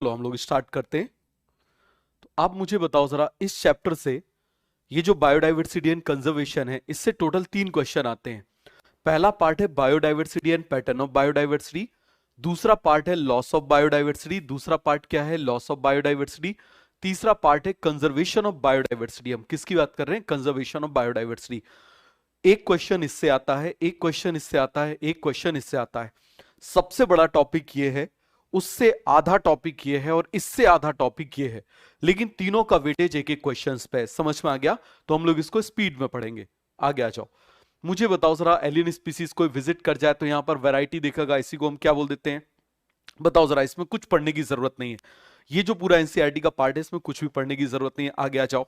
चलो हम लोग स्टार्ट करते हैं। तो आप मुझे बताओ जरा, इस चैप्टर से ये जो बायोडाइवर्सिटी एंड कंजर्वेशन है, इससे टोटल 3 क्वेश्चन आते हैं। पहला पार्ट है biodiversity and pattern of biodiversity, दूसरा पार्ट है लॉस ऑफ बायोडाइवर्सिटी, दूसरा पार्ट क्या है, लॉस ऑफ बायोडाइवर्सिटी, तीसरा पार्ट है कंजर्वेशन ऑफ बायोडाइवर्सिटी। हम किसकी बात कर रहे हैं, कंजर्वेशन ऑफ बायोडाइवर्सिटी। एक क्वेश्चन इससे आता है, एक क्वेश्चन इससे आता है, एक क्वेश्चन इससे आता है। सबसे बड़ा टॉपिक ये है, उससे आधा टॉपिक ये है और इससे आधा टॉपिक ये है, लेकिन तीनों का वेटेज एक एक क्वेश्चंस पे है। समझ में आ गया? तो हम लोग इसको स्पीड में पढ़ेंगे। आगे आ जाओ। मुझे बताओ जरा, एलियन स्पीसीज कोई विजिट कर जाए तो यहां पर वैरायटी दिखेगा, इसी को हम क्या बोल देते हैं? बताओ जरा, इसमें कुछ पढ़ने की जरूरत नहीं है। ये जो पूरा एनसीईआरटी का पार्ट है, इसमें कुछ भी पढ़ने की जरूरत नहीं है। आगे आ जाओ।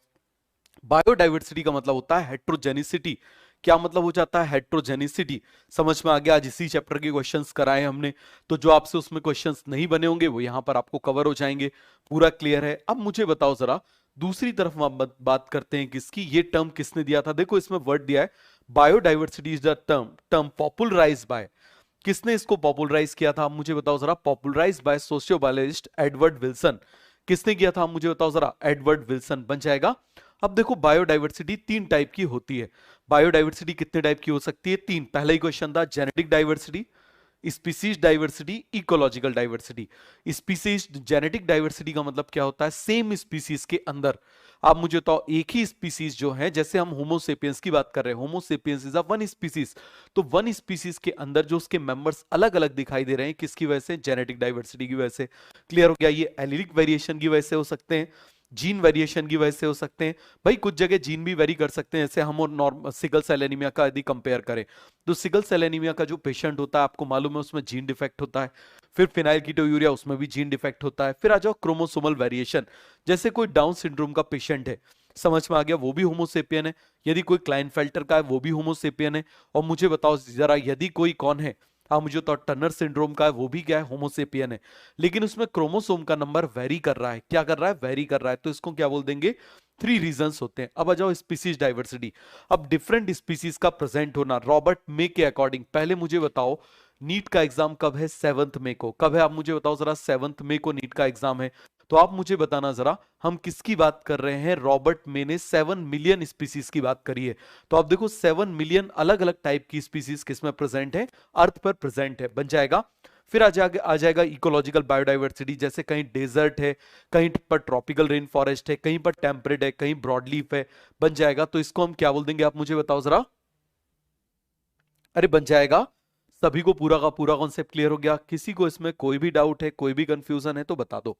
बायोडाइवर्सिटी का मतलब होता है हेट्रोजेनिसिटी। क्या मतलब हो जाता है? हेट्रोजेनिसिटी। समझ में आ गया? आज इसी चैप्टर के क्वेश्चंस कराए हमने, तो जो आपसे उसमें क्वेश्चंस नहीं बने होंगे वो यहां पर आपको कवर हो जाएंगे। पूरा क्लियर है? अब मुझे बताओ जरा, दूसरी तरफ हम बात करते हैं किसकी। ये टर्म किसने दिया था? देखो इसमें वर्ड दिया है, biodiversity is the term popularized by. किसने इसको पॉपुलराइज किया था? मुझे बताओ जरा। Popularized by sociobiologist Edward Wilson. किसने किया था? मुझे बताओ जरा। एडवर्ड विल्सन बन जाएगा। अब देखो, बायोडाइवर्सिटी 3 टाइप की होती है। बायोडाइवर्सिटी कितने टाइप की हो सकती है? 3। पहला ही क्वेश्चन था genetic diversity, species diversity, ecological diversity. Species genetic diversity का मतलब क्या होता है? सेम स्पीसीज के अंदर आप मुझे तो एक ही स्पीसीज जो है, जैसे हम होमोसेपियंस की बात कर रहे हैं, Homo sapiens is a one species, तो वन स्पीसीज के अंदर जो उसके मेंबर्स अलग अलग दिखाई दे रहे हैं, किसकी वजह से? जेनेटिक डाइवर्सिटी की वजह से। क्लियर हो गया? ये एलिलिक वेरिएशन की वजह से हो सकते हैं, जीन वेरिएशन की वजह से हो सकते हैं। भाई कुछ जगह जीन भी वेरी कर सकते हैं, जैसे हम और नॉर्मल सिकल सेल एनीमिया का यदि कंपेयर करें, तो सिकल सेल एनीमिया का जो पेशेंट होता है, आपको मालूम है उसमें जीन डिफेक्ट होता है। फिर फिनाइलकीटोयूरिया, उसमें भी जीन डिफेक्ट होता है। फिर आ जाओ क्रोमोसोमल वेरिएशन, जैसे कोई डाउन सिंड्रोम का पेशेंट है, समझ में आ गया, वो भी होमोसेपियन है। यदि कोई क्लाइनफेल्टर का है, वो भी होमोसेपियन है। और मुझे बताओ जरा, यदि कोई कौन है, हाँ मुझे तो टर्नर सिंड्रोम का है, वो भी क्या है? होमोसेपियन है। लेकिन उसमें क्रोमोसोम का नंबर वेरी कर रहा है। क्या कर रहा है? वेरी कर रहा है। तो इसको क्या बोल देंगे? 3 रीजंस होते हैं। अब आ जाओ स्पीसीज डाइवर्सिटी। अब डिफरेंट स्पीसीज का प्रेजेंट होना रॉबर्ट मे के अकॉर्डिंग। पहले मुझे बताओ, नीट का एग्जाम कब है? 7 मई को। कब है आप मुझे बताओ जरा? 7 मई को नीट का एग्जाम है। तो आप मुझे बताना जरा, हम किसकी बात कर रहे हैं? रॉबर्ट मे ने 7 मिलियन स्पीसीज की बात करी है। तो आप देखो 7 मिलियन अलग अलग टाइप की स्पीसीज किसमें प्रेजेंट है? अर्थ पर प्रेजेंट है। बन जाएगा। फिर आ जाएगा इकोलॉजिकल बायोडाइवर्सिटी, जैसे कहीं डेजर्ट है, कहीं पर ट्रॉपिकल रेन फॉरेस्ट है, कहीं पर टेम्परेट है, कहीं ब्रॉडलीफ है। बन जाएगा। तो इसको हम क्या बोल देंगे? आप मुझे बताओ जरा। अरे बन जाएगा। सभी को पूरा का पूरा कॉन्सेप्ट क्लियर हो गया? किसी को इसमें कोई भी डाउट है, कोई भी कंफ्यूजन है तो बता दो।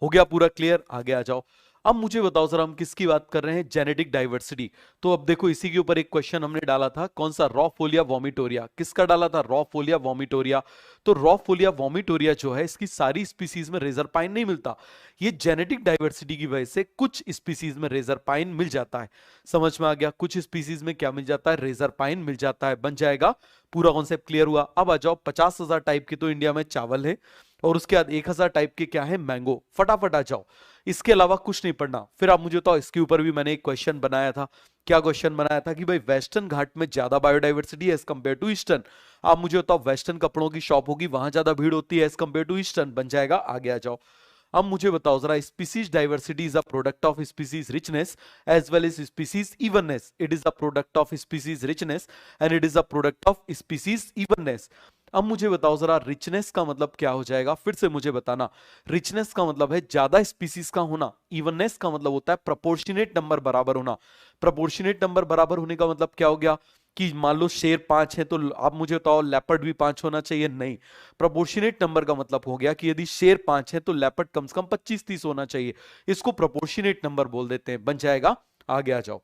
हो गया पूरा क्लियर? आगे आ जाओ। अब मुझे बताओ जरा, हम किसकी बात कर रहे हैं? Genetic diversity. तो अब देखो, इसी के ऊपर एक क्वेश्चन हमने डाला था, कौन सा? रॉ फोलिया वोमिटोरिया। किसका डाला था? रॉ फोलिया वोमिटोरिया। तो रॉ फोलिया वोमिटोरिया जो है, इसकी सारी स्पीसीज में रेजरपाइन नहीं मिलता। ये जेनेटिक डाइवर्सिटी की वजह से कुछ स्पीसीज में रेजरपाइन मिल जाता है। समझ में आ गया? कुछ स्पीसीज में क्या मिल जाता है? रेजरपाइन मिल जाता है। बन जाएगा। पूरा कॉन्सेप्ट क्लियर हुआ? अब आ जाओ, 50,000 टाइप की तो इंडिया में चावल है, और उसके बाद 1000 टाइप के क्या है? मैंगो। फटाफट आ जाओ, इसके अलावा कुछ नहीं पढ़ना। फिर आप मुझे तो इसके ऊपर भी मैंने एक क्वेश्चन बनाया था। क्या क्वेश्चन बनाया था? कि भाई वेस्टर्न घाट में ज्यादा बायोडाइवर्सिटी है एज कंपेयर टू ईस्टर्न। आप मुझे बताओ, वेस्टर्न कपड़ों की शॉप होगी, वहां ज्यादा भीड़ होती है एज कंपेयर टू ईस्टर्न। बन जाएगा। आगे आ जाओ। अब मुझे बताओ जरा, species diversity is a product of species richness as well as species evenness. It is a product of species richness and it is a product of species evenness. अब मुझे बताओ जरा, रिचनेस का मतलब क्या हो जाएगा? फिर से मुझे बताना। रिचनेस का मतलब है ज्यादा स्पीसीज का होना। इवननेस का मतलब होता है प्रोपोर्शनेट नंबर बराबर होना। प्रोपोर्शनेट नंबर बराबर होने का मतलब क्या हो गया? कि मान लो शेर 5 है, तो आप मुझे बताओ लेपर्ड भी 5 होना चाहिए? नहीं। प्रोपोर्शनेट नंबर का मतलब हो गया कि यदि शेर 5 है तो लेपर्ड कम से कम 25-30 होना चाहिए। इसको प्रोपोर्शनेट नंबर बोल देते हैं। बन जाएगा। आगे आ जाओ।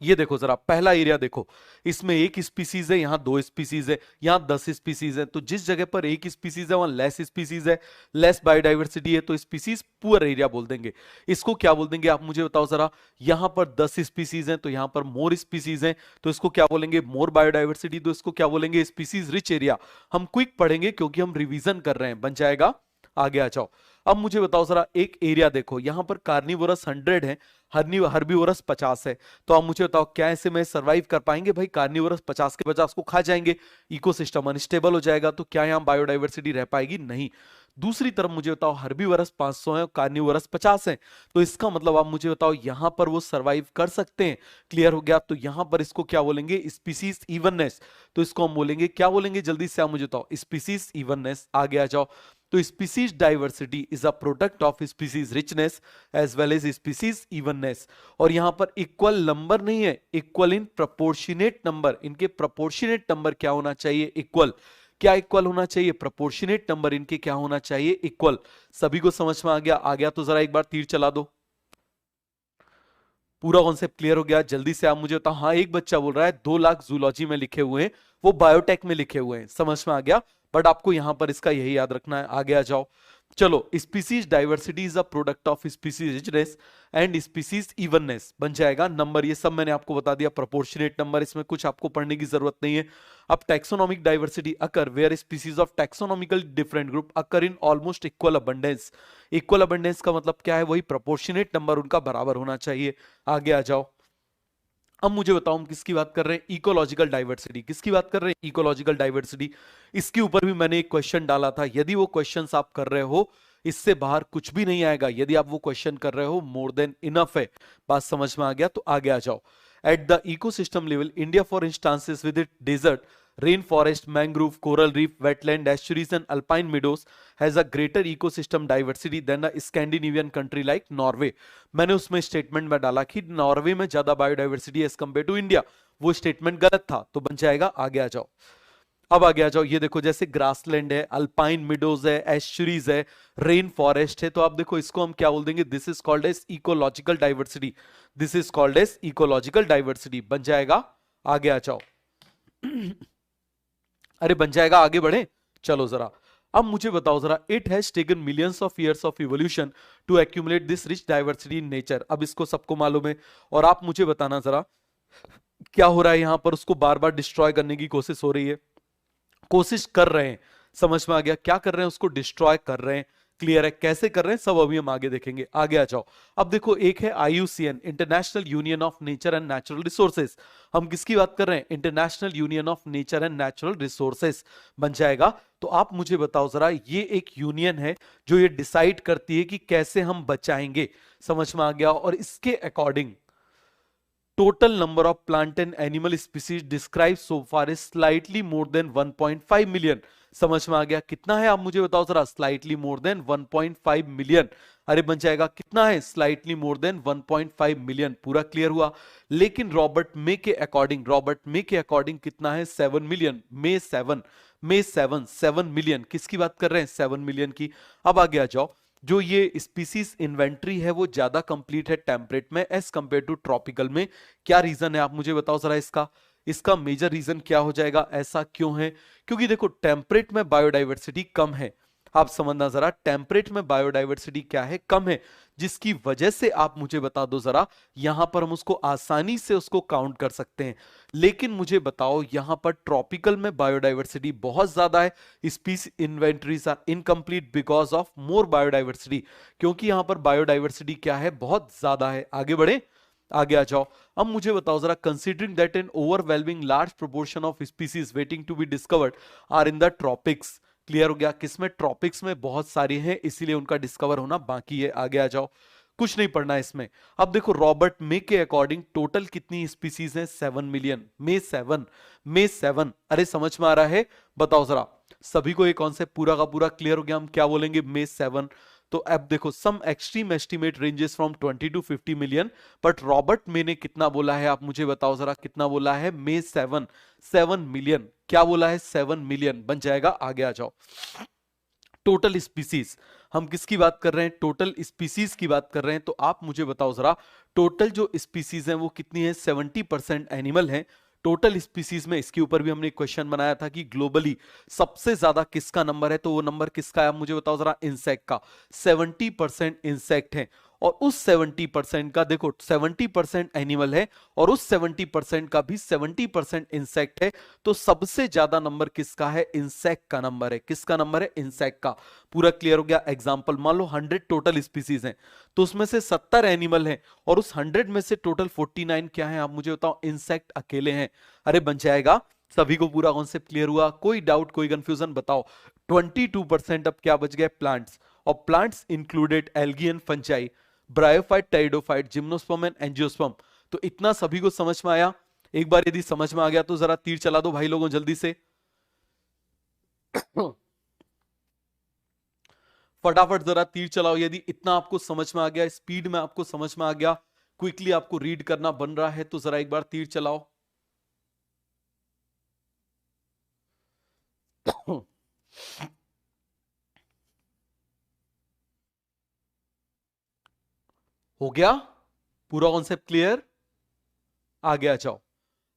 ये देखो जरा, पहला एरिया देखो, इसमें एक स्पीसीज है, यहां 2 स्पीसीज है, यहां 10 स्पीसीज है। तो जिस जगह पर एक स्पीसीज है वहां लेस स्पीसीज है, लेस बायोडाइवर्सिटी है, तो स्पीसीज पुअर एरिया बोल देंगे। इसको क्या बोल देंगे? आप मुझे बताओ जरा। यहां पर 10 स्पीसीज है, तो यहां पर मोर स्पीसीज है, तो इसको क्या बोलेंगे? मोर बायोडाइवर्सिटी। तो इसको क्या बोलेंगे? Species rich area. हम क्विक पढ़ेंगे क्योंकि हम रिवीजन कर रहे हैं। बन जाएगा। आगे आ जाओ। अब मुझे बताओ जरा, एक एरिया देखो, यहां पर कार्निवोरस 100 है, हर्बीवोरस 50 है। तो आप मुझे बताओ क्या ऐसे में सरवाइव कर पाएंगे? भाई कार्निवोरस 50 के 50 को खा जाएंगे, इकोसिस्टम अनस्टेबल हो जाएगा। तो क्या यहाँ बायोडाइवर्सिटी रह पाएगी? नहीं। दूसरी तरफ मुझे बताओ हर्बीवोरस 500 है और कार्निवोरस 50 है, तो इसका मतलब आप मुझे बताओ यहां पर वो सरवाइव कर सकते हैं। क्लियर हो गया? तो यहां पर इसको क्या बोलेंगे? Species evenness. तो इसको हम बोलेंगे, क्या बोलेंगे जल्दी से आप मुझे बताओ? Species evenness. आगे आ जाओ। तो species diversity is a product of species richness as well as species evenness. और यहां पर इक्वल नंबर नहीं है, इक्वल इन प्रोपोर्शनेट नंबर। इनके प्रोपोर्शनेट नंबर क्या होना चाहिए? इक्वल। क्या इक्वल होना चाहिए? प्रोपोर्शनेट नंबर इनके क्या होना चाहिए? इक्वल। सभी को समझ में आ गया? आ गया तो जरा एक बार तीर चला दो। पूरा कॉन्सेप्ट क्लियर हो गया? जल्दी से आप मुझे बताओ। हाँ, एक बच्चा बोल रहा है 2 लाख जूलॉजी में लिखे हुए हैं, वो बायोटेक में लिखे हुए हैं। समझ में आ गया? बट आपको यहां पर इसका यही याद रखना है। आगे आ जाओ। चलो, species diversity is a product of species richness and species evenness बन जाएगा नंबर। ये सब मैंने आपको बता दिया। प्रोपोर्शनेट नंबर, इसमें कुछ आपको पढ़ने की जरूरत नहीं है। अब taxonomic diversity occur where species of taxonomical different group occur in almost equal abundance. Equal abundance का मतलब क्या है? वही प्रोपोर्शनेट नंबर उनका बराबर होना चाहिए। आगे आ जाओ। अब मुझे बताओ हम किसकी बात कर रहे हैं? Ecological diversity. किसकी बात कर रहे हैं? Ecological diversity. इसके ऊपर भी मैंने एक क्वेश्चन डाला था। यदि वो क्वेश्चंस आप कर रहे हो, इससे बाहर कुछ भी नहीं आएगा। यदि आप वो क्वेश्चन कर रहे हो, मोर देन इनफ है। बात समझ में आ गया? तो आगे आ जाओ। At the ecosystem level, India for instances with it desert, rain forest, mangrove, coral reef, wetland, estuaries and alpine meadows has a greater ecosystem diversity than a Scandinavian country like Norway. मैंने उसमें statement में डाला कि Norway में ज्यादा biodiversity as compare to India. वो statement गलत था, तो बन जाएगा। आगे आ जाओ। अब आगे आ जाओ। ये देखो, जैसे ग्रासलैंड है, अल्पाइन मिडोज है, एस्चुरीज है, रेन फॉरेस्ट है, तो आप देखो इसको हम क्या बोल देंगे? This is called as ecological diversity. This is called as ecological diversity बन जाएगा। आगे आ जाओ। अरे बन जाएगा। आगे बढ़े। चलो जरा। अब मुझे बताओ जरा, it has taken millions of years of evolution to accumulate this rich diversity in nature. अब इसको सबको मालूम है, और आप मुझे बताना जरा क्या हो रहा है यहां पर? उसको बार बार डिस्ट्रॉय करने की कोशिश हो रही है, कोशिश कर रहे हैं। समझ में आ गया? क्या कर रहे हैं? उसको डिस्ट्रॉय कर रहे हैं। क्लियर है? कैसे कर रहे हैं सब अभी हम आगे देखेंगे। आगे आ जाओ। अब देखो, एक है IUCN, international union of nature and natural resources. हम किसकी बात कर रहे हैं? International union of nature and natural resources बन जाएगा। तो आप मुझे बताओ जरा, ये एक यूनियन है जो ये डिसाइड करती है कि कैसे हम बचाएंगे। समझ में आ गया? और इसके according total number of plant and animal species described so far is slightly more than 1.5 million। समझ में आ गया? कितना है आप मुझे बताओ जरा? slightly more than 1.5 million। अरे बन जाएगा। कितना है? slightly more than 1.5 million। पूरा क्लियर हुआ? लेकिन रॉबर्ट मे के अकॉर्डिंग कितना है? 7 मिलियन। मे 7 मिलियन। किसकी बात कर रहे हैं? 7 मिलियन की। अब आगे आ जाओ। जो ये स्पीसीज इन्वेंट्री है वो ज्यादा कंप्लीट है टेम्परेट में एज कंपेयर टू ट्रॉपिकल में। क्या रीजन है आप मुझे बताओ जरा? इसका मेजर रीजन क्या हो जाएगा? ऐसा क्यों है? क्योंकि देखो, टेम्परेट में बायोडाइवर्सिटी कम है। आप समझना जरा, टेम्परेट में बायोडाइवर्सिटी क्या है? कम है, जिसकी वजह से आप मुझे बता दो जरा, यहां पर हम उसको आसानी से उसको काउंट कर सकते हैं। लेकिन मुझे बताओ, यहां पर ट्रॉपिकल में बायोडाइवर्सिटी बहुत ज्यादा है। Species inventories are incomplete because of more biodiversity. क्योंकि यहां पर बायोडाइवर्सिटी क्या है? बहुत ज्यादा है। आगे बढ़े। आगे आ जाओ। अब मुझे बताओ जरा, considering that an overwhelming large proportion of species waiting to be discovered are in the tropics. Clear हो गया? किसमें? ट्रॉपिक्स में बहुत सारी हैं, इसीलिए उनका डिस्कवर होना बाकी है। आगे आ जाओ। कुछ नहीं पढ़ना है इसमें। अब देखो, रॉबर्ट मे के अकॉर्डिंग टोटल कितनी स्पीसीज हैं? 7 मिलियन। मे 7। अरे समझ में आ रहा है? बताओ जरा। सभी को ये कॉन्सेप्ट पूरा का पूरा क्लियर हो गया? हम क्या बोलेंगे? मे 7। तो अब देखो, some extreme estimate ranges from 20 to 50 million, but Robert May ने कितना बोला है? आप मुझे बताओ जरा, कितना बोला है? मे 7 मिलियन। क्या बोला है? 7 मिलियन बन जाएगा। आगे आ जाओ। टोटल स्पीसीज, हम किसकी बात कर रहे हैं? टोटल स्पीसीज की बात कर रहे हैं। तो आप मुझे बताओ जरा, टोटल जो स्पीसीज हैं वो कितनी है? 70% एनिमल है टोटल स्पीसीज में। इसके ऊपर भी हमने एक क्वेश्चन बनाया था कि ग्लोबली सबसे ज्यादा किसका नंबर है, तो वो नंबर किसका है? आप मुझे बताओ जरा। इंसेक्ट का। 70% इंसेक्ट है। और उस 70% का, देखो 70% एनिमल है और उस 70% का भी 70% इंसेक्ट है, तो सबसे ज्यादा नंबर किसका है? इंसेक्ट का नंबर है। किसका नंबर है? इंसेक्ट का। पूरा क्लियर हो गया? एग्जांपल मान लो 100 टोटल स्पीसीज हैं, तो उसमें से 70 एनिमल हैं और उस 100 में से टोटल 49 क्या है? आप मुझे बताओ। इंसेक्ट अकेले हैं। अरे बन जाएगा। सभी को पूरा कॉन्सेप्ट क्लियर हुआ? कोई डाउट, कोई कंफ्यूजन? बताओ। 22% अब क्या बच गए? प्लांट्स। और plants included algae and fungi, bryophyte, pteridophyte, gymnosperm and angiosperm. तो इतना सभी को समझ में आया? एक बार यदि समझ में आ गया तो जरा तीर चला दो भाई लोगों जल्दी से। फटाफट जरा तीर चलाओ यदि इतना आपको समझ में आ गया, स्पीड में आपको समझ में आ गया, क्विकली आपको रीड करना बन रहा है, तो जरा एक बार तीर चलाओ। हो गया? पूरा कॉन्सेप्ट क्लियर? आगे आ जाओ।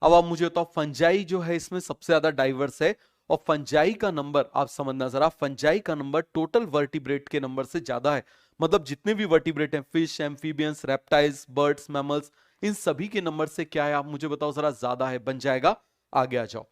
अब आप मुझे बताओ, फंजाई जो है इसमें सबसे ज्यादा डाइवर्स है, और फंजाई का नंबर आप समझना जरा, फंजाई का नंबर टोटल वर्टिब्रेट के नंबर से ज्यादा है। मतलब जितने भी वर्टिब्रेट हैं, fish, amphibians, reptiles, birds, mammals, इन सभी के नंबर से क्या है आप मुझे बताओ जरा? ज्यादा है। बन जाएगा? आगे आ जाओ।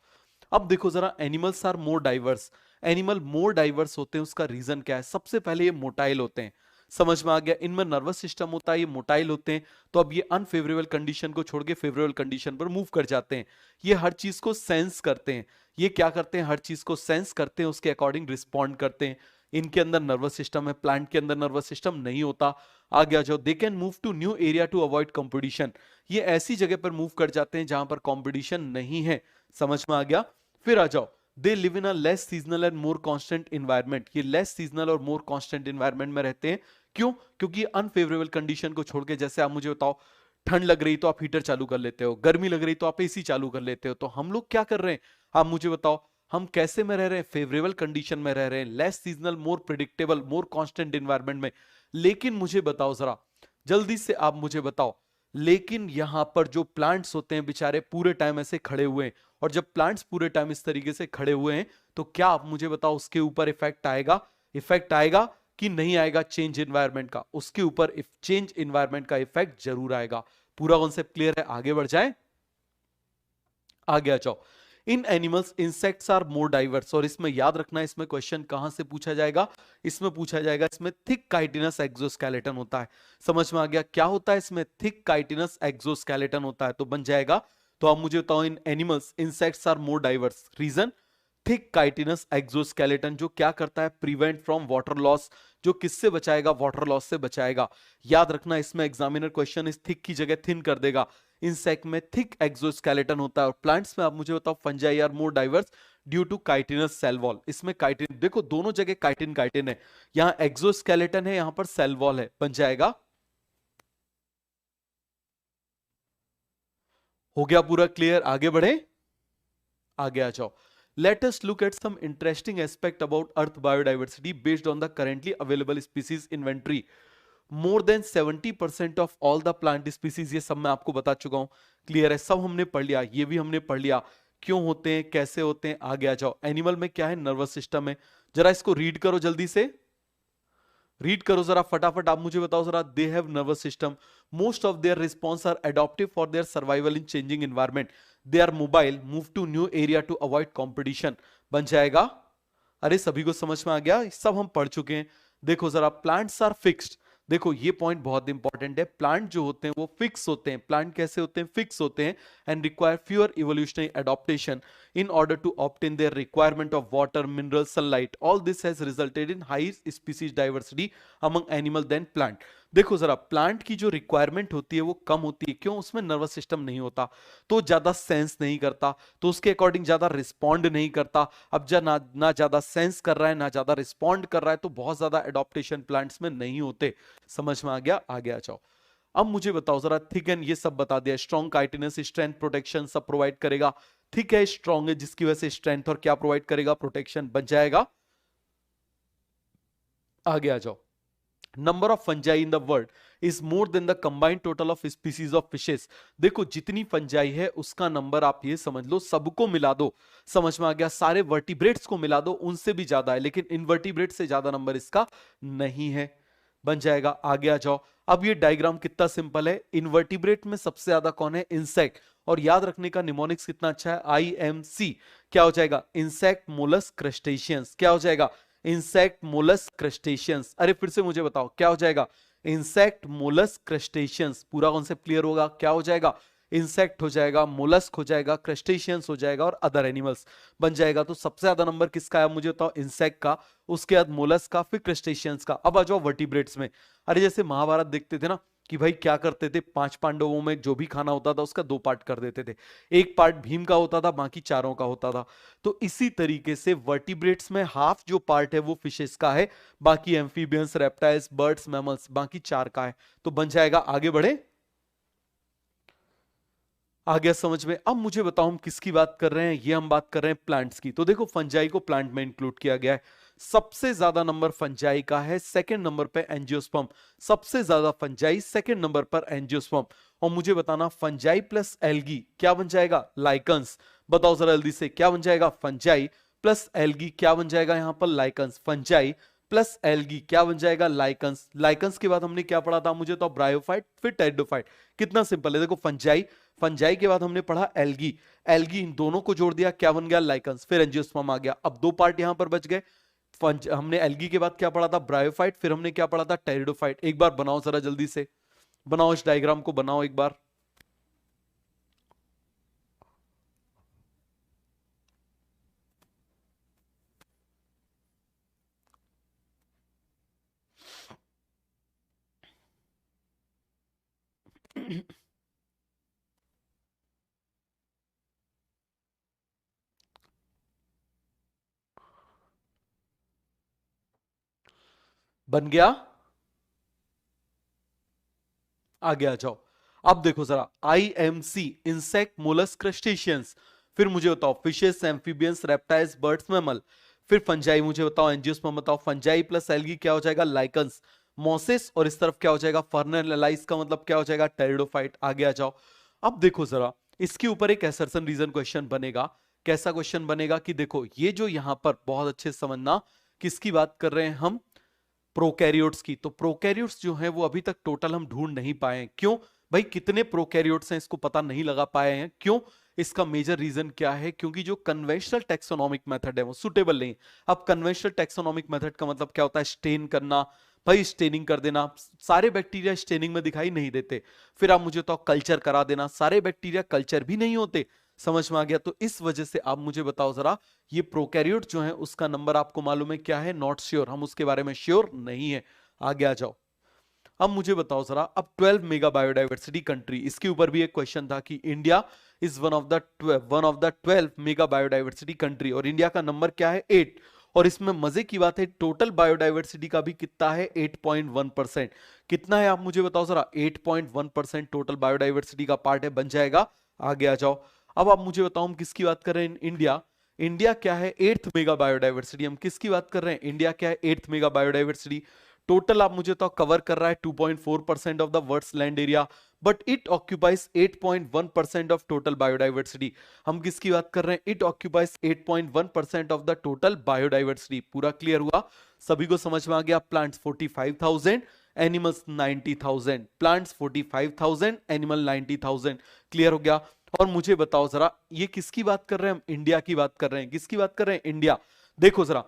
अब देखो जरा, animals are more diverse. Animal more diverse होते हैं, उसका रीजन क्या है? सबसे पहले ये मोटाइल होते हैं। समझ में आ गया? इनमें नर्वस सिस्टम होता है, ये मोटाइल होते हैं, तो अब ये अनफेवरेबल कंडीशन को छोड़ के फेवरेबल कंडीशन पर मूव कर जाते हैं। ये हर चीज को सेंस करते हैं। ये क्या करते हैं? हर चीज को सेंस करते हैं, उसके अकॉर्डिंग रिस्पॉन्ड करते हैं। इनके अंदर नर्वस सिस्टम है, प्लांट के अंदर नर्वस सिस्टम नहीं होता। आ गया जाओ। They can move to new area to avoid competition. ये ऐसी जगह पर मूव कर जाते हैं जहां पर कंपटीशन नहीं है। समझ में आ गया? फिर आ जाओ। They live in a less seasonal and more constant environment. ये लेस सीजनल और मोर कांस्टेंट इन्वायरमेंट में रहते हैं। क्यों? क्योंकि अनफेवरेबल कंडीशन को छोड़ के, जैसे आप मुझे बताओ, ठंड लग रही तो आप हीटर चालू कर लेते हो, गर्मी लग रही तो आप एसी चालू कर लेते हो, तो हम लोग क्या कर रहे हैं? आप मुझे बताओ, हम कैसे में रह रहे हैं? फेवरेबल कंडीशन में रह रहे हैं, लेस सीजनल, मोर प्रिडिक्टेबल, मोर कांस्टेंट इन्वायरमेंट में। लेकिन मुझे बताओ जरा जल्दी से, आप मुझे बताओ, लेकिन यहां पर जो प्लांट्स होते हैं बेचारे पूरे टाइम ऐसे खड़े हुए हैं, और जब प्लांट्स पूरे टाइम इस तरीके से खड़े हुए हैं, तो क्या आप मुझे बताओ उसके ऊपर इफेक्ट आएगा? इफेक्ट आएगा कि नहीं आएगा? चेंज इन्वायरमेंट का, उसके ऊपर चेंज इन्वायरमेंट का इफेक्ट जरूर आएगा। पूरा कॉन्सेप्ट क्लियर है? आगे बढ़ जाए? आगे आ जाओ। In animals insects are more diverse, और इसमें याद रखना, इसमें क्वेश्चन कहां से पूछा जाएगा? इसमें पूछा जाएगा, इसमें थिक काइटिनस एक्सोस्केलेटन होता है। समझ में आ गया? क्या होता है इसमें? थिक काइटिनस एक्सोस्केलेटन होता है, तो बन जाएगा। तो आप मुझे बताओ, in animals insects are more diverse, reason thick chitinous exoskeleton, जो क्या करता है? Prevent from water loss. जो किससे बचाएगा? वाटर लॉस से बचाएगा। याद रखना, इसमें एग्जामिनर क्वेश्चन इस थिक की जगह थिन कर देगा। इंसेक्ट में थिक एक्सोस्केलेटन होता है, और प्लांट्स में आप मुझे बताओ, fungi are more diverse due to chitinous cell wall. इसमें काइटिन, देखो दोनों जगह काइटिन काइटिन है, यहां एक्सोस्केलेटन है, यहां पर सेल वॉल है। बन जाएगा? हो गया पूरा क्लियर? आगे बढ़े? आगे आ जाओ। Let us look at some interesting aspect about Earth biodiversity based on the currently available species inventory. More than 70% of all the plant species, ये सब मैं आपको बता चुका हूं। क्लियर है? सब हमने पढ़ लिया, ये भी हमने पढ़ लिया, क्यों होते हैं, कैसे होते हैं। आगे आ जाओ। एनिमल में क्या है? नर्वस सिस्टम है। जरा इसको रीड करो जल्दी से, रीड करो जरा फटाफट। आप मुझे बताओ जरा, they have nervous system, most of their response are adaptive for their survival in changing environment, they are mobile, move to new area to avoid competition. बन जाएगा? अरे सभी को समझ में आ गया? सब हम पढ़ चुके हैं। देखो जरा, प्लांट्स आर फिक्स्ड। देखो ये पॉइंट बहुत इंपॉर्टेंट है। प्लांट जो होते हैं वो फिक्स होते हैं। प्लांट कैसे होते हैं? फिक्स होते हैं। And require fewer evolutionary adaptation in order to obtain their requirement of water, minerals, sunlight. All this has resulted in high species diversity among animal than plant. देखो जरा, प्लांट की जो रिक्वायरमेंट होती है वो कम होती है। क्यों? उसमें नर्वस सिस्टम नहीं होता, तो ज्यादा सेंस नहीं करता, तो उसके अकॉर्डिंग ज्यादा रिस्पॉन्ड नहीं करता। अब जब ना ज्यादा सेंस कर रहा है, ना ज्यादा रिस्पॉन्ड कर रहा है, तो बहुत ज्यादा एडॉप्टेशन प्लांट्स में नहीं होते। समझ में आ गया? आगे आ जाओ। अब मुझे बताओ जरा, थिक एंड ये सब बता दिया, स्ट्रॉन्ग काइटिनस, स्ट्रेंथ, प्रोटेक्शन सब प्रोवाइड करेगा। थिक है, स्ट्रॉन्ग है, जिसकी वजह से स्ट्रेंथ और क्या प्रोवाइड करेगा? प्रोटेक्शन। बन जाएगा? आगे आ जाओ। Number of fungi in the world is more than the combined total of species of fishes. देखो जितनी फंजाई है उसका नंबर आप ये समझ लो, सबको मिला दो। समझ में आ गया? सारे वर्टिब्रेट्स को मिला दो, उनसे भी ज्यादा है, लेकिन इनवर्टिब्रेट से ज्यादा नंबर इसका नहीं है। बन जाएगा? आगे आ जाओ। अब ये डायग्राम कितना सिंपल है, इनवर्टिब्रेट में सबसे ज्यादा कौन है, इंसेक्ट, और याद रखने का निमोनिक्स कितना अच्छा है, IMC, क्या हो जाएगा, इंसेक्ट मोलस्क क्रस्टेशियंस, क्या हो जाएगा, इंसेक्ट मोलस्क क्रस्टेशियंस। अरे फिर से मुझे बताओ क्या हो जाएगा, इंसेक्ट मोलस्क क्रस्टेशियंस, पूरा कॉन्सेप्ट क्लियर होगा, क्या हो जाएगा, इंसेक्ट हो जाएगा, मोलस्क हो जाएगा, क्रस्टेशियंस हो जाएगा और अदर एनिमल्स बन जाएगा। तो सबसे ज्यादा नंबर किसका है मुझे बताओ, इंसेक्ट का, उसके बाद मोलस्क का, फिर क्रस्टेशियंस का। अब आ जाओ वर्टिब्रेट्स में। अरे जैसे महाभारत देखते थे ना कि भाई क्या करते थे, 5 पांडवों में जो भी खाना होता था उसका 2 पार्ट कर देते थे, एक पार्ट भीम का होता था, बाकी चारों का होता था। तो इसी तरीके से वर्टिब्रेट्स में हाफ जो पार्ट है वो फिशेस का है, बाकी एम्फीबियंस, रेप्टाइल्स, बर्ड्स, मैमल्स, बाकी 4 का है। तो बन जाएगा, आगे बढ़े, आ गया समझ में। अब मुझे बताओ हम किसकी बात कर रहे हैं, ये हम बात कर रहे हैं प्लांट्स की। तो देखो फंजाई को प्लांट में इंक्लूड किया गया है, सबसे ज्यादा नंबर फंजाई का है, सेकंड नंबर पे एंजियोस्पर्म, सबसे ज्यादा फंजाई, सेकंड नंबर पर एंजियोस्पर्म। और मुझे बताना फंजाई प्लस एल्गी क्या बन जाएगा, लाइकन्स। बताओ जरा जल्दी से, क्या बन जाएगा, फंजाई प्लस एल्गी क्या बन जाएगा यहां पर, लाइकन्स। फंजाई प्लस एल्गी क्या बन जाएगा, लाइकन्स। लाइकन्स के बाद हमने क्या पढ़ा था, मुझे तो ब्रायोफाइट फिर टेरिडोफाइट, कितना सिंपल है। देखो फंजाई, फंजाई के बाद हमने पढ़ा एल्गी, एल्गी इन दोनों को जोड़ दिया क्या बन गया, लाइकन्स, फिर एंजियोस्पर्म आ गया। अब 2 पार्ट यहां पर बच गए। हमने एल्गी के बाद क्या पढ़ा था, ब्रायोफाइट, फिर हमने क्या पढ़ा था, टेरिडोफाइट। एक बार बनाओ जरा जल्दी से, बनाओ इस डायग्राम को, बनाओ एक बार। बन गया, आगे आ जाओ। अब देखो जरा, IMC, इंसेक्ट मोलस्क क्रस्टेशियंस, फिर मुझे बताओ fishes, amphibians, reptiles, birds, mammal, फिर फंजाई, मुझे बताओ एंजियोस्पर्म, बताओ फंजाई प्लस एल्गी क्या हो जाएगा, लाइकन्स, मोसेस, और इस तरफ क्या हो जाएगा, फर्नल एलाइस, का मतलब क्या हो जाएगा, टेरिडोफाइट। आगे आ जाओ। अब देखो जरा, इसके ऊपर एक असर्शन रीजन क्वेश्चन बनेगा। कैसा क्वेश्चन बनेगा कि देखो ये जो यहां पर बहुत अच्छे से समझना, किसकी बात कर रहे हैं हम, प्रोकैरियोट्स की। तो प्रोकैरियोट्स जो है वो अभी तक टोटल हम ढूंढ नहीं पाए हैं, क्यों भाई, कितने प्रोकैरियोट्स हैं इसको पता नहीं लगा पाए हैं, क्यों, इसका मेजर रीजन क्या है, क्योंकि जो कन्वेंशनल टैक्सोनॉमिक मेथड है वो सुटेबल नहीं। अब कन्वेंशनल टैक्सोनॉमिक मेथड का मतलब क्या होता है, स्टेन करना, भाई स्टेनिंग कर देना, सारे बैक्टीरिया स्टेनिंग में दिखाई नहीं देते। फिर आप मुझे तो कल्चर करा देना, सारे बैक्टीरिया कल्चर भी नहीं होते। समझ में आ गया। तो इस वजह से आप मुझे बताओ जरा, ये प्रोकैरियोट जो है उसका नंबर आपको मालूम है क्या है, नॉट श्योर, हम उसके बारे में श्योर नहीं है। आगे आ जाओ। अब मुझे बताओ जरा, अब 12 मेगा बायोडाइवर्सिटी कंट्री, इसके ऊपर भी एक क्वेश्चन था कि India is one of the 12 mega biodiversity country, और इंडिया का नंबर क्या है, 8। और इसमें मजे की बात है, टोटल बायोडाइवर्सिटी का भी कितना है, 8.1%। कितना है आप मुझे बताओ जरा, 8.1% टोटल बायोडाइवर्सिटी का पार्ट है, बन जाएगा। आगे आ जाओ। अब आप मुझे बताओ हम किसकी बात कर रहे हैं, इंडिया। इंडिया क्या है, 8th मेगा बायोडाइवर्सिटी, हम किसकी बात कर रहे हैं, इंडिया क्या है, 8th मेगा बायोडाइवर्सिटी। टोटल आप मुझे तो कवर कर रहा है 2.4% of the world's land area, but it occupies 8.1% of total biodiversity. हम किसकी बात कर रहे हैं, it occupies 8.1% of the total biodiversity. पूरा क्लियर हुआ, सभी को समझ में आ गया। Plants 45,000, animals 90,000, plants 45,000, animal 90,000, clear हो गया। और मुझे बताओ जरा, ये किसकी बात कर रहे हैं हम, इंडिया की बात कर रहे हैं, किसकी बात कर रहे हैं, इंडिया। देखो जरा,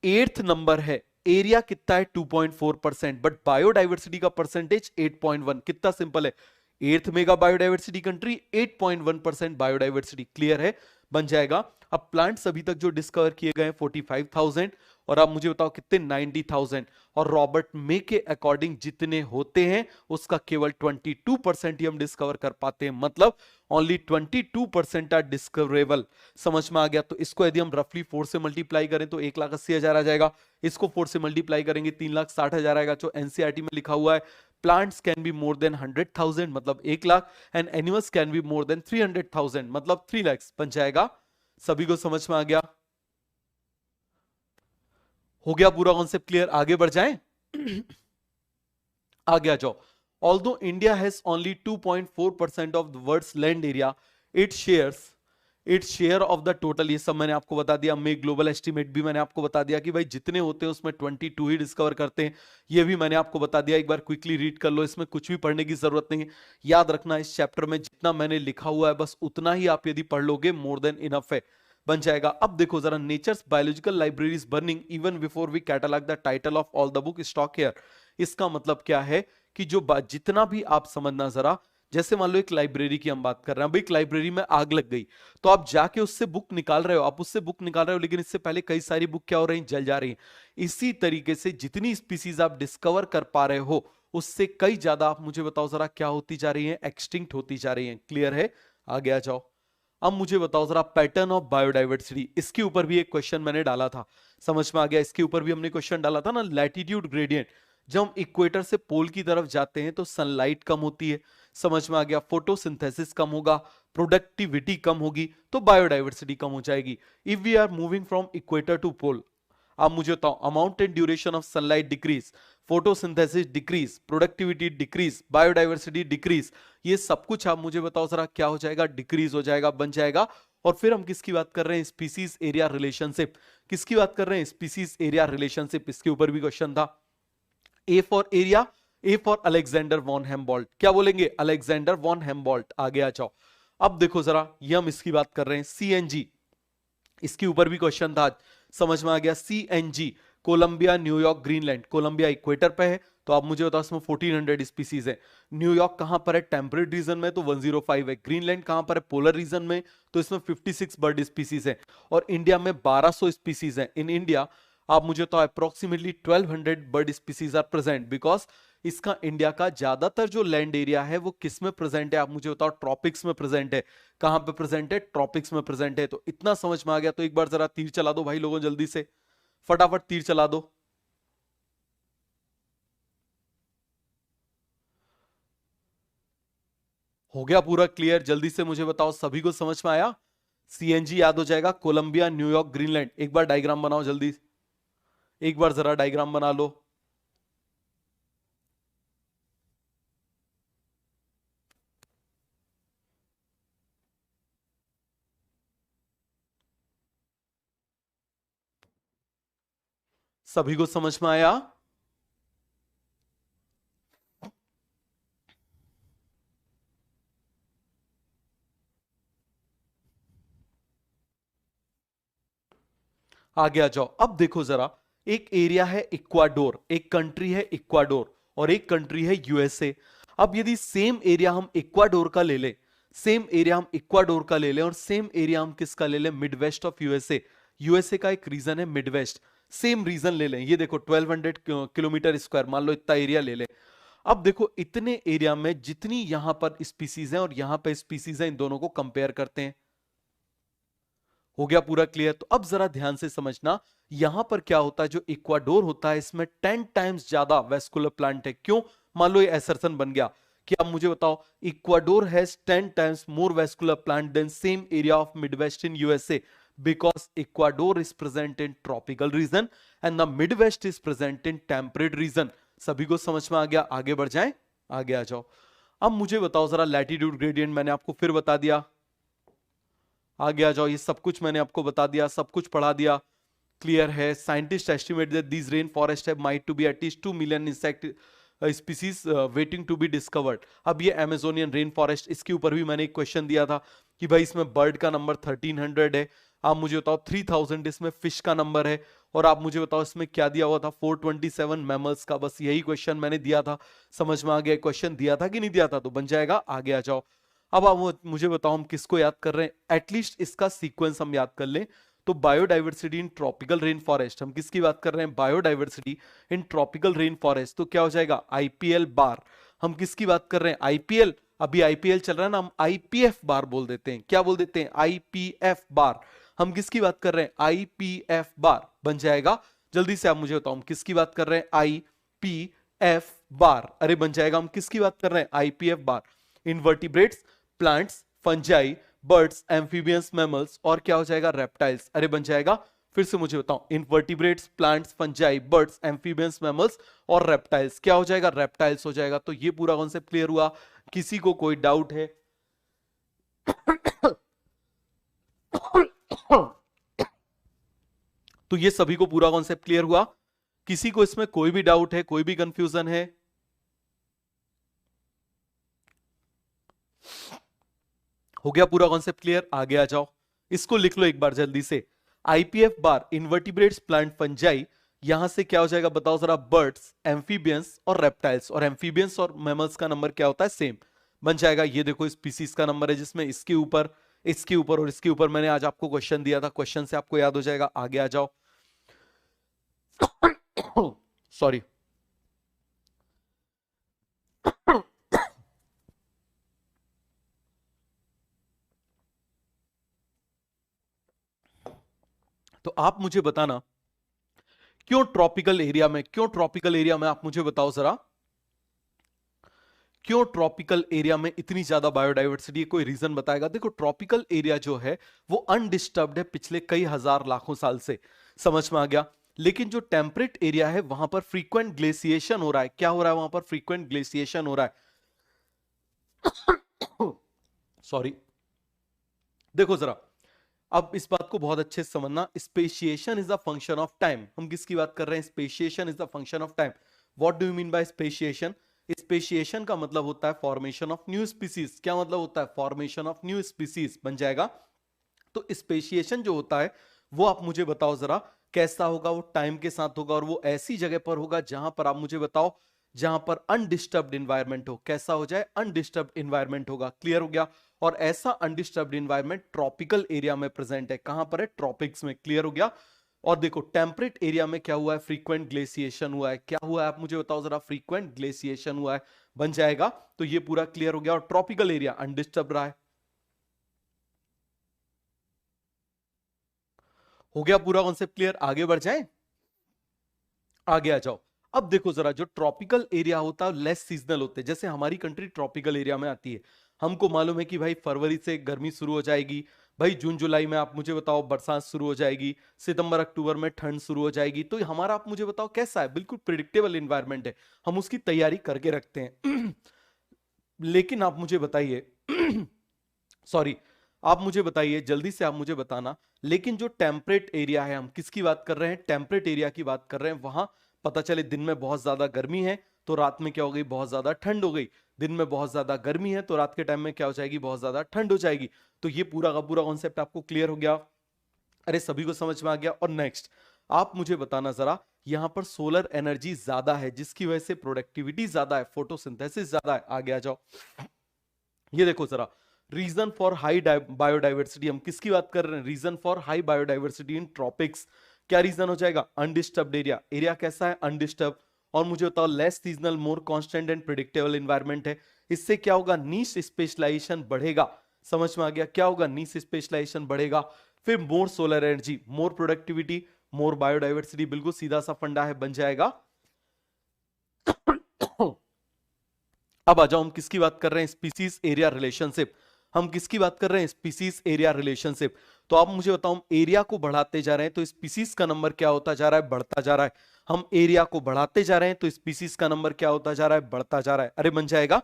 8th नंबर है, एरिया कितना है 2.4%, बट बायोडाइवर्सिटी का परसेंटेज 8.1, कितना सिंपल है, 8th mega biodiversity country, 8.1% biodiversity, clear है, बन जाएगा। अब प्लांट्स अभी तक जो डिस्कवर किए गए 45,000, और आप मुझे बताओ कितने, 90,000, और रॉबर्ट मे के अकॉर्डिंग जितने होते हैं उसका केवल 22% ही हम डिस्कवर कर पाते हैं, मतलब ओनली 22% आर डिस्कवरेबल। समझ में आ गया। तो इसको यदि हम रफली 4 से मल्टीप्लाई करें तो 1,80,000 आ जाएगा, इसको 4 से मल्टीप्लाई करेंगे 3,60,000 आएगा, जो एनसीईआरटी में लिखा हुआ है। Plants can be more than 100,000 मतलब 1,00,000, and animals can be more than 300,000 मतलब 3 लाख बन जाएगा। सभी को समझ में आ गया, हो गया पूरा कॉन्सेप्ट क्लियर। आगे बढ़ जाएं। आगे आ जाओ। Although India has only 2.4% of the world's land area, it shares its share of the total, ये सब मैंने आपको बता दिया। मे ग्लोबल एस्टिमेट भी मैंने आपको बता दिया कि भाई जितने होते हैं उसमें 22 ही डिस्कवर करते हैं, ये भी मैंने आपको बता दिया। एक बार क्विकली रीड कर लो, इसमें कुछ भी पढ़ने की जरूरत नहीं है। याद रखना इस चैप्टर में जितना मैंने लिखा हुआ है बस उतना ही आप यदि पढ़ लोगे मोर देन इनफ है, बन जाएगा। अब देखो जरा, nature's biological library is burning even before we catalog the title of all the book stock here. इसका मतलब क्या है कि जो जितना भी आप समझना जरा, जैसे मान लो एक लाइब्रेरी की हम बात कर रहे हैं, भाई एक लाइब्रेरी में आग लग गई तो आप जाके उससे बुक निकाल रहे हो, आप उससे बुक निकाल रहे हो, लेकिन इससे पहले कई सारी बुक क्या हो रही हैं, जल जा रही हैं। इसी तरीके से जितनी स्पीसीज आप डिस्कवर कर पा रहे हो उससे कई ज्यादा आप मुझे बताओ जरा क्या होती जा रही है, एक्सटिंक्ट होती जा रही है। क्लियर है? आगे आ जाओ। अब मुझे बताओ जरा पैटर्न ऑफ बायोडाइवर्सिटी, इसके ऊपर भी एक क्वेश्चन मैंने डाला था, समझ में आ गया? इसके ऊपर भी हमने क्वेश्चन डाला था ना, लैटिट्यूड ग्रेडियंट। जब हम इक्वेटर से पोल की तरफ जाते हैं तो सनलाइट कम होती है, समझ में आ गया? फोटोसिंथेसिस कम होगा, प्रोडक्टिविटी कम होगी, तो बायोडाइवर्सिटी कम हो जाएगी। If we are moving from equator to pole, आप मुझे बताओ, amount and duration of sunlight decrease, photosynthesis decrease, productivity decrease, biodiversity decrease, ये सब कुछ आप मुझे बताओ जरा क्या हो जाएगा, डिक्रीज हो जाएगा, बन जाएगा। और फिर हम किसकी बात कर रहे हैं, स्पीसीज एरिया रिलेशनशिप। किसकी बात कर रहे हैं, स्पीसीज एरिया रिलेशनशिप। इसके ऊपर भी क्वेश्चन था। A for area, A for Alexander von Humboldt, क्या बोलेंगे, अलेक्जेंडर वॉन हेम्बोल्ट। आगे आ जाओ। अब देखो जरा, ये हम इसकी बात कर रहे हैं, सीएनजी, इसके ऊपर भी क्वेश्चन था, समझ में आ गया? CNG, Colombia, New York, Greenland. Colombia equator पे है तो आप मुझे बताओ इसमें 1400 स्पीसीज है। न्यूयॉर्क कहां पर है, टेम्परेट रीजन में, तो 105 है। ग्रीनलैंड कहां पर है, पोलर रीजन में, तो इसमें 56 बर्ड स्पीसीज है। और इंडिया में 1200 स्पीसीज है। इन इंडिया आप मुझे तो approximately 1200 bird species are present, because इसका इंडिया का ज्यादातर जो लैंड एरिया है वो किस में प्रेजेंट है, आप मुझे बताओ, ट्रॉपिक्स में प्रेजेंट है। कहां पे प्रेजेंट है, ट्रॉपिक्स में प्रेजेंट है। तो इतना समझ में आ गया, तो एक बार जरा तीर चला दो भाई लोगों, जल्दी से फटाफट तीर चला दो। हो गया पूरा क्लियर? जल्दी से मुझे बताओ, सभी को समझ में आया? सीएनजी याद हो जाएगा, कोलंबिया, न्यूयॉर्क, ग्रीनलैंड। एक बार डायग्राम बनाओ जल्दी, एक बार जरा डायग्राम बना लो। सभी को समझ में आया? आगे आ जाओ। अब देखो जरा, एक एरिया है इक्वाडोर, एक कंट्री है इक्वाडोर, और एक कंट्री है यूएसए। अब यदि सेम एरिया हम इक्वाडोर का ले लें, सेम एरिया हम इक्वाडोर का ले लें, और सेम एरिया हम किसका ले लें, mid west of USA. USA का एक रीजन है मिड वेस्ट, सेम रीजन ले लें, ये देखो 1200 किलोमीटर स्क्वायर, मान लो इतना एरिया ले लें। अब देखो इतने एरिया में जितनी यहां पर स्पीसीज हैं और यहां पर स्पीसीज हैं, इन दोनों को कंपेयर करते हैं। हो गया पूरा क्लियर? तो अब जरा ध्यान से समझना, यहां पर क्या होता है, जो इक्वाडोर होता है इसमें 10 टाइम्स ज्यादा वेस्कुलर प्लांट है। क्यों? मान लो ये असर्शन बन गया कि अब मुझे बताओ, Ecuador has 10 times more vascular plant than same area of midwest in USA, because Ecuador is present in tropical region and the Midwest is present in temperate region। सभी को समझ में आ गया? आगे बढ़ जाएं, आगे आ जाओ। अब मुझे बताओ जरा, लैटिट्यूड ग्रेडियंट मैंने आपको फिर बता दिया, आगे आ जाओ। ये सब कुछ मैंने आपको बता दिया, सब कुछ पढ़ा दिया, क्लियर है? Scientist estimate that this rain forest have might to be at least 2 million insect species waiting to be discovered. अब ये अमेजोनियन रेन फॉरेस्ट, इसके ऊपर भी मैंने एक क्वेश्चन दिया था कि भाई इसमें बर्ड का नंबर 1300 है, आप मुझे बताओ 3000 इसमें फिश का नंबर है, और आप मुझे बताओ इसमें क्या दिया हुआ था, 427 मैमल्स का। बस यही क्वेश्चन मैंने दिया था, समझ में आ गया? क्वेश्चन दिया था कि नहीं दिया था? तो बन जाएगा। आगे आ जाओ। अब आप मुझे बताओ, हम किसको याद कर रहे हैं, एटलीस्ट इसका सीक्वेंस हम याद कर लें। तो biodiversity in tropical rain forest, हम किसकी बात कर रहे हैं, biodiversity in tropical rain forest, तो क्या हो जाएगा, आईपीएल बार। हम किसकी बात कर रहे हैं, आईपीएल, अभी आईपीएल चल रहा है ना, हम आईपीएफ बार बोल देते हैं। क्या बोल देते हैं, आईपीएफ बार। हम किसकी बात कर रहे हैं, आईपीएफ बार, बन जाएगा। जल्दी से आप मुझे बताओ, हम किसकी बात कर रहे हैं, आईपीएफ बार। अरे बन जाएगा, हम किसकी बात कर रहे हैं, आईपीएफ बार। Invertebrates, plants, fungi, birds, amphibians, mammals, और क्या हो जाएगा, रेप्टाइल्स। अरे बन जाएगा। फिर से मुझे बताओ, invertebrates, plants, fungi, birds, amphibians, mammals और रेप्टाइल्स, क्या हो जाएगा, रेप्टाइल्स हो जाएगा। तो ये पूरा कॉन्सेप्ट क्लियर हुआ? किसी को कोई डाउट है? तो ये सभी को पूरा कॉन्सेप्ट क्लियर हुआ? किसी को इसमें कोई भी डाउट है, कोई भी कंफ्यूजन है? हो गया पूरा कॉन्सेप्ट क्लियर? आगे आ जाओ, इसको लिख लो एक बार जल्दी से। आईपीएफ बार इन्वर्टिब्रेट्स, प्लांट, फंजाई, यहां से क्या हो जाएगा बताओ जरा? बर्ड्स, एम्फीबियंस और रेप्टाइल्स। और एम्फीबियंस और मैमल्स का नंबर क्या होता है? सेम बन जाएगा। ये देखो स्पीसीज का नंबर है, जिसमें इसके ऊपर, इसके ऊपर और इसके ऊपर मैंने आज आपको क्वेश्चन दिया था, क्वेश्चन से आपको याद हो जाएगा। आगे आ जाओ। सॉरी तो आप मुझे बताना, क्यों ट्रॉपिकल एरिया में, क्यों ट्रॉपिकल एरिया में, आप मुझे बताओ जरा, क्यों ट्रॉपिकल एरिया में इतनी ज्यादा बायोडाइवर्सिटी? कोई रीजन बताएगा? देखो ट्रॉपिकल एरिया जो है वो अनडिस्टर्ब्ड है पिछले कई हजार लाखों साल से, समझ में आ गया? लेकिन जो टेम्परेट एरिया है वहां पर फ्रीक्वेंट ग्लेशिएशन हो रहा है। क्या हो रहा है वहां पर? फ्रीक्वेंट ग्लेशिएशन हो रहा है। सॉरी, देखो जरा, अब इस बात को बहुत अच्छे से समझना। Speciation is the function of time. हम किसकी बात कर रहे हैं? Speciation is the function of time. What do you mean by speciation? Speciation का मतलब होता है फॉर्मेशन ऑफ न्यू स्पीसीज। क्या मतलब होता है? फॉर्मेशन ऑफ न्यू स्पीसीज बन जाएगा। तो स्पेशिएशन जो होता है वो आप मुझे बताओ जरा कैसा होगा? वो टाइम के साथ होगा और वो ऐसी जगह पर होगा जहां पर, आप मुझे बताओ, जहां पर अनडिस्टर्ब्ड इन्वायरमेंट हो। कैसा हो जाए? अनडिस्टर्ब्ड इन्वायरमेंट होगा। क्लियर हो गया? और ऐसा अनडिस्टर्ब्ड इन्वायरमेंट ट्रॉपिकल एरिया में प्रेजेंट है। कहां पर है? ट्रॉपिक्स में। क्लियर हो गया? और देखो टेम्परेट एरिया में क्या हुआ है? फ्रीक्वेंट ग्लेशिएशन हुआ है। क्या हुआ है आप मुझे बताओ जरा? फ्रीक्वेंट ग्लेशिएशन हुआ है, बन जाएगा। तो ये पूरा क्लियर हो गया। और ट्रॉपिकल एरिया अनडिस्टर्ब रहा है। हो गया पूरा कॉन्सेप्ट क्लियर? आगे बढ़ जाएं, आगे आ जाओ। अब देखो जरा, जो ट्रॉपिकल एरिया होता है लेस सीजनल होते हैं। जैसे हमारी कंट्री ट्रॉपिकल एरिया में आती है, हमको मालूम है कि भाई फरवरी से गर्मी शुरू हो जाएगी, भाई जून जुलाई में आप मुझे बताओ बरसात शुरू हो जाएगी, सितंबर अक्टूबर में ठंड शुरू हो जाएगी। तो हमारा आप मुझे बताओ कैसा है? बिल्कुल प्रिडिक्टेबल इन्वायरमेंट है, हम उसकी तैयारी करके रखते हैं। लेकिन आप मुझे बताइए, सॉरी, आप मुझे बताइए जल्दी से, आप मुझे बताना, लेकिन जो टेम्परेट एरिया है, हम किसकी बात कर रहे हैं? टेम्परेट एरिया की बात कर रहे हैं। वहां पता चले दिन में बहुत ज्यादा गर्मी है तो रात में क्या हो गई? बहुत ज्यादा ठंड हो गई। दिन में बहुत ज्यादा गर्मी है तो रात के टाइम में क्या हो जाएगी? बहुत ज्यादा ठंड हो जाएगी। तो ये पूरा का पूरा कॉन्सेप्ट आपको क्लियर हो गया? अरे सभी को समझ में आ गया? और नेक्स्ट आप मुझे बताना जरा, यहां पर सोलर एनर्जी ज्यादा है जिसकी वजह से प्रोडक्टिविटी ज्यादा है, फोटोसिंथेसिस ज्यादा है। आगे आ जाओ। ये देखो जरा, रीजन फॉर हाई बायोडाइवर्सिटी, हम किसकी बात कर रहे हैं? Reason for high biodiversity in tropics. क्या रीजन हो जाएगा? Undisturbed area. एरिया कैसा है? अनडिस्टर्ब। और मुझे बताओ less seasonal, more constant and predictable environment है। इससे क्या होगा? नीश स्पेशलाइजेशन बढ़ेगा। समझ में आ गया? क्या होगा? नीश स्पेशलाइजेशन बढ़ेगा। फिर मोर सोलर एनर्जी, मोर प्रोडक्टिविटी, मोर बायोडाइवर्सिटी। बिल्कुल सीधा सा फंडा है, बन जाएगा। अब आ जाओ, हम किसकी बात कर रहे हैं? Species area relationship. हम किसकी बात कर रहे हैं? Species area relationship. तो आप मुझे बताओ, एरिया को बढ़ाते जा रहे हैं तो स्पीसीज का नंबर क्या होता जा रहा है? बढ़ता जा रहा है। हम एरिया को बढ़ाते जा रहे हैं तो स्पीसीज का नंबर क्या होता जा रहा है? बढ़ता जा रहा है। अरे बन जाएगा,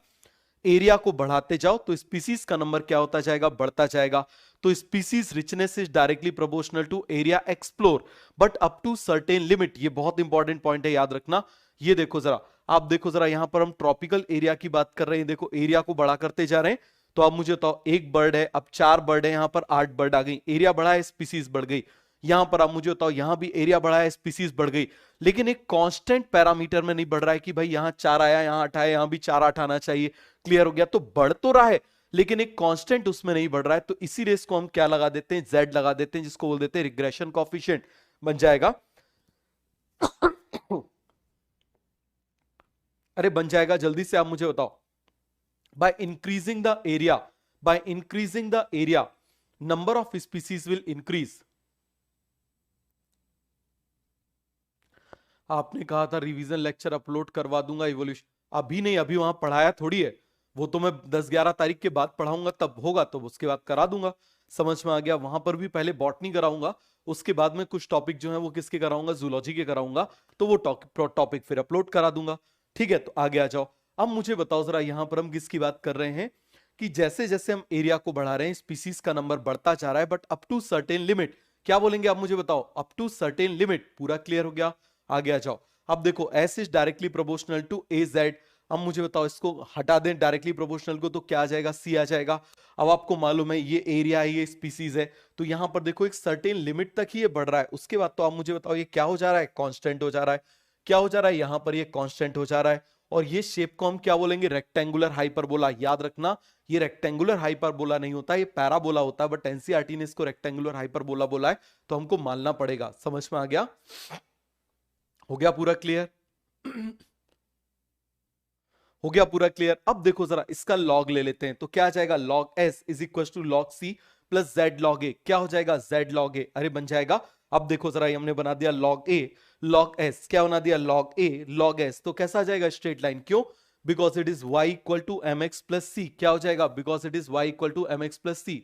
एरिया को बढ़ाते जाओ तो स्पीसीज का नंबर क्या होता जाएगा? बढ़ता जाएगा। तो species richness is directly proportional to area explore, but up to certain limit. ये बहुत इंपॉर्टेंट पॉइंट है, याद रखना। ये देखो जरा, आप देखो जरा, यहां पर हम ट्रॉपिकल एरिया की बात कर रहे हैं। देखो एरिया को बढ़ा करते जा रहे हैं। तो आप मुझे बताओ, एक बर्ड है, अब 4 बर्ड है, यहां पर 8 बर्ड आ गई। एरिया बढ़ा है, स्पीसीज बढ़ गई। यहां पर आप मुझे बताओ, यहां भी एरिया बढ़ा है, स्पीसीज बढ़ गई। लेकिन एक कांस्टेंट पैरामीटर में नहीं बढ़ रहा है कि भाई यहां 4 आया, यहां 8 आया, यहां भी 4 8 आना चाहिए। क्लियर हो गया? तो बढ़ तो रहा है लेकिन एक कांस्टेंट उसमें नहीं बढ़ रहा है। तो इसी रेस को हम क्या लगा देते हैं? जेड लगा देते हैं, जिसको बोल देते हैं रिग्रेशन कोएफिशिएंट, बन जाएगा। अरे बन जाएगा, जल्दी से आप मुझे बताओ। By increasing the area, by increasing the area, number of species will increase. आपने कहा था रिवीजन लेक्चर अपलोड करवा दूंगा इवोल्यूशन, अभी नहीं, अभी वहां पढ़ाया थोड़ी है। वो तो मैं 10-11 तारीख के बाद पढ़ाऊंगा, तब होगा तो उसके बाद करा दूंगा। समझ में आ गया? वहां पर भी पहले बॉटनी कराऊंगा, उसके बाद में कुछ टॉपिक जो है वो किसके कराऊंगा? जूलॉजी के कराऊंगा। तो वो टॉपिक फिर अपलोड करा दूंगा। ठीक है, तो आगे आ जाओ। अब मुझे बताओ जरा, यहां पर हम किसकी बात कर रहे हैं? कि जैसे जैसे हम एरिया को बढ़ा रहे हैं स्पीसीज का नंबर बढ़ता जा रहा है, but up to certain limit. क्या बोलेंगे आप मुझे बताओ? Up to certain limit. पूरा क्लियर हो गया? आगे आ जाओ। अब देखो S is directly proportional to A Z. अब मुझे बताओ, इसको हटा दें डायरेक्टली प्रोपोर्शनल को तो क्या आ जाएगा? सी आ जाएगा। अब आपको मालूम है ये एरिया है, ये स्पीसीज है, तो यहां पर देखो एक सर्टेन लिमिट तक ही ये बढ़ रहा है, उसके बाद तो आप मुझे बताओ ये क्या हो जा रहा है? कांस्टेंट हो जा रहा है। क्या हो जा रहा है? यहां पर ये कांस्टेंट हो जा रहा है। और ये शेप को हम क्या बोलेंगे? Rectangular hyperbola. याद रखना, ये रेक्टेंगुलर हाइपरबोला नहीं होता, ये पैराबोला होता है, बट एनसीईआरटी ने इसको रेक्टेंगुलर हाइपरबोला बोला है, तो हमको मानना पड़ेगा। समझ में आ गया? हो गया पूरा क्लियर? हो गया पूरा क्लियर? अब देखो जरा इसका लॉग ले लेते हैं, तो क्या आ जाएगा? Log S is equal to log C plus Z log A. क्या हो जाएगा? Z log A. अरे बन जाएगा। अब देखो जरा, हमने बना दिया लॉग ए लॉग एस। क्या बना दिया? Log A log S. तो कैसा आ जाएगा? Straight line. क्यों? Because it is Y equal to M X plus C. क्या हो जाएगा? Because it is Y equal to M X plus C.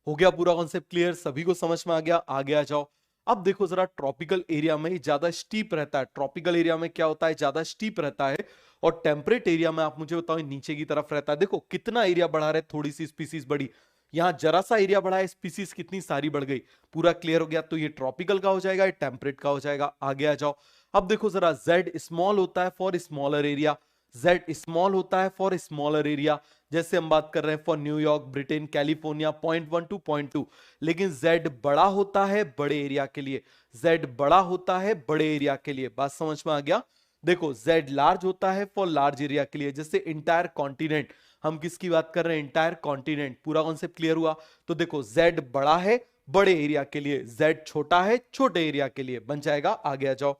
हो गया पूरा कॉन्सेप्ट क्लियर? सभी को समझ में आ गया? आगे आ जाओ। अब देखो जरा, ट्रॉपिकल एरिया में ज्यादा स्टीप रहता है। ट्रॉपिकल एरिया में क्या होता है? ज्यादा स्टीप रहता है। और टेम्परेट एरिया में आप मुझे बताओ नीचे की तरफ रहता है। देखो कितना एरिया बढ़ा रहे, थोड़ी सी स्पीसीज बढ़ी, यहां जरा सा एरिया बढ़ा है, स्पीसीज कितनी सारी बढ़ गई। पूरा क्लियर हो गया? तो ये ट्रॉपिकल का हो जाएगा, ये टेम्परेट का हो जाएगा। आगे आ जाओ। अब देखो जरा, जेड स्मॉल होता है for smaller area. Z small होता है फॉर स्मॉलर एरिया। जैसे हम बात कर रहे हैं for New York, Britain, California, 0.1 to 0.2। लेकिन जेड बड़ा होता है बड़े एरिया के लिए। जेड बड़ा होता है बड़े एरिया के लिए। बात समझ में आ गया? देखो जेड लार्ज होता है फॉर लार्ज एरिया के लिए, जैसे इंटायर कॉन्टिनेंट। हम किसकी बात कर रहे हैं? Entire continent. पूरा कॉन्सेप्ट क्लियर हुआ? तो देखो जेड बड़ा है बड़े एरिया के लिए, जेड छोटा है छोटे एरिया के लिए। बन जाएगा। आगे आ जाओ।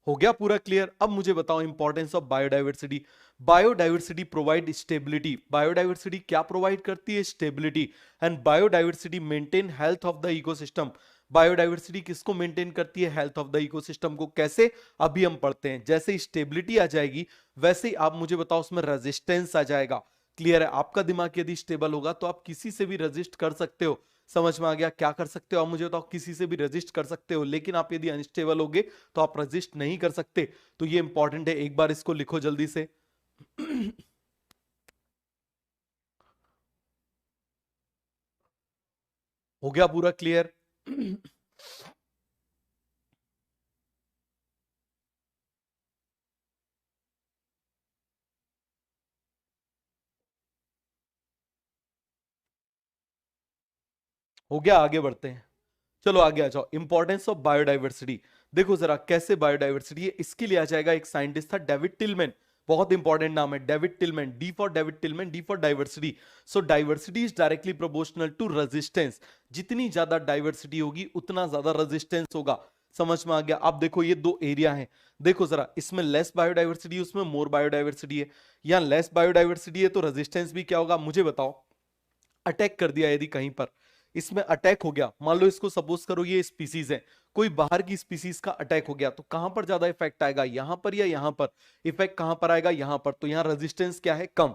हो गया पूरा क्लियर? अब मुझे बताओ importance of biodiversity. Biodiversity provide stability. Biodiversity क्या प्रोवाइड करती है? Stability. And biodiversity maintain health of the ecosystem. Biodiversity किसको मेंटेन करती है? हेल्थ ऑफ द इकोसिस्टम को। कैसे? अभी हम पढ़ते हैं। जैसे स्टेबिलिटी आ जाएगी, वैसे ही आप मुझे बताओ उसमें रेजिस्टेंस आ जाएगा। क्लियर है? आपका दिमाग यदि स्टेबल होगा तो आप किसी से भी रेजिस्ट कर सकते हो। समझ में आ गया? क्या कर सकते हो आप मुझे बताओ? किसी से भी रेजिस्ट कर सकते हो। लेकिन आप यदि अनस्टेबल होगे तो आप रेजिस्ट नहीं कर सकते। तो ये इंपॉर्टेंट है, एक बार इसको लिखो जल्दी से। हो गया पूरा क्लियर? हो गया? आगे बढ़ते हैं। चलो आगे आ जाओ। Importance of biodiversity. देखो जरा कैसे बायोडाइवर्सिटी है, इसके लिए आ जाएगा एक साइंटिस्ट था, डेविड टिलमैन। बहुत इंपॉर्टेंट नाम है, David Tilman. D for David Tilman, D for diversity. So diversity is directly proportional to resistance. जितनी ज्यादा डाइवर्सिटी होगी उतना ज्यादा रेजिस्टेंस होगा। समझ में आ गया? अब देखो ये दो एरिया हैं। देखो जरा, इसमें लेस बायोडाइवर्सिटी, उसमें मोर बायोडाइवर्सिटी है। यहाँ लेस बायोडाइवर्सिटी है तो रेजिस्टेंस भी क्या होगा मुझे बताओ? अटैक कर दिया यदि कहीं पर, इसमें अटैक हो गया, मान लो इसको सपोज करो ये स्पीसीज है, कोई बाहर की स्पीसीज का अटैक हो गया, तो कहां पर ज्यादा इफेक्ट आएगा? यहां पर या यहां पर? इफेक्ट कहां पर आएगा? यहां पर। तो यहां रेजिस्टेंस क्या है? कम।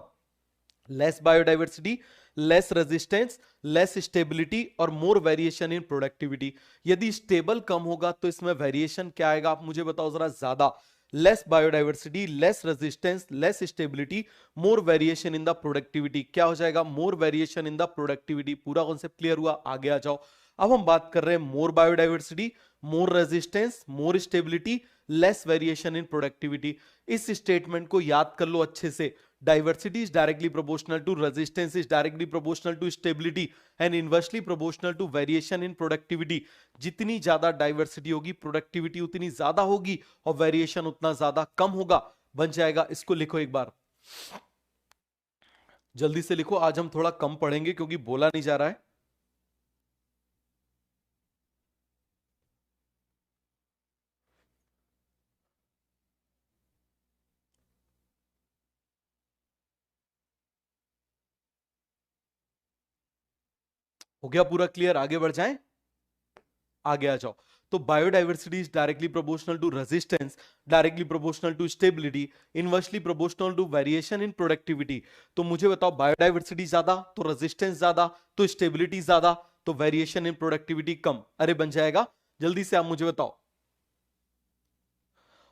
Less biodiversity, less resistance, less stability और मोर वेरिएशन इन प्रोडक्टिविटी। यदि स्टेबल कम होगा तो इसमें वेरिएशन क्या आएगा आप मुझे बताओ जरा? ज्यादा। Less biodiversity, less resistance, less stability, more variation in the productivity. क्या हो जाएगा? मोर वेरिएशन इन द प्रोडक्टिविटी। पूरा कॉन्सेप्ट क्लियर हुआ? आगे आ जाओ। अब हम बात कर रहे हैं more biodiversity, more resistance, more stability, less variation in productivity. इस स्टेटमेंट को याद कर लो अच्छे से। Diversity is directly proportional to resistance, is directly proportional to stability and inversely proportional to variation in productivity. जितनी ज्यादा डाइवर्सिटी होगी प्रोडक्टिविटी उतनी ज्यादा होगी और वेरिएशन उतना ज्यादा कम होगा। बन जाएगा। इसको लिखो एक बार, जल्दी से लिखो। आज हम थोड़ा कम पढ़ेंगे क्योंकि बोला नहीं जा रहा है। हो गया पूरा क्लियर? आगे बढ़ जाएं? आगे आ जाओ। तो biodiversity is directly proportional to resistance, directly proportional to stability, inversely proportional to variation in productivity. तो मुझे बताओ, बायोडाइवर्सिटी ज्यादा तो रेजिस्टेंस ज्यादा, तो स्टेबिलिटी ज्यादा तो वेरिएशन इन प्रोडक्टिविटी कम। अरे बन जाएगा। जल्दी से आप मुझे बताओ।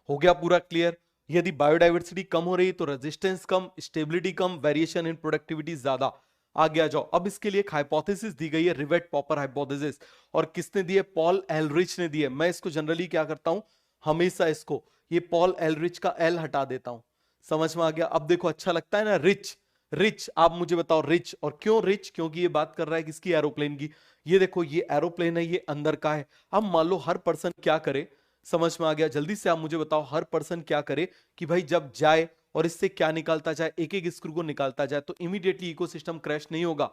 हो गया पूरा क्लियर? यदि बायोडाइवर्सिटी कम हो रही है तो resistance come, stability come, variation in productivity ज्यादा। आगे आ जाओ। अब इसके लिए एक हाइपोथेसिस दी गई है, रिवेट पॉपर हाइपोथेसिस, और किसने दी है? पॉल एलरिच ने दी है। मैं इसको जनरली क्या करता हूं, हमेशा इसको ये पॉल एलरिच का एल हटा देता हूं। समझ में आ गया? अब देखो अच्छा लगता है ना, रिच। रिच, आप मुझे बताओ रिच, और क्यों रिच? क्योंकि ये बात कर रहा है किसकी? एरोप्लेन की। ये देखो ये एरोप्लेन है, ये अंदर का है। अब मान लो हर पर्सन क्या करे, समझ में आ गया? जल्दी से आप मुझे बताओ, हर पर्सन क्या करे कि भाई जब जाए और इससे क्या निकालता जाए, एक एक स्क्रू को निकालता जाए, तो इमीडिएटली इकोसिस्टम क्रैश नहीं होगा।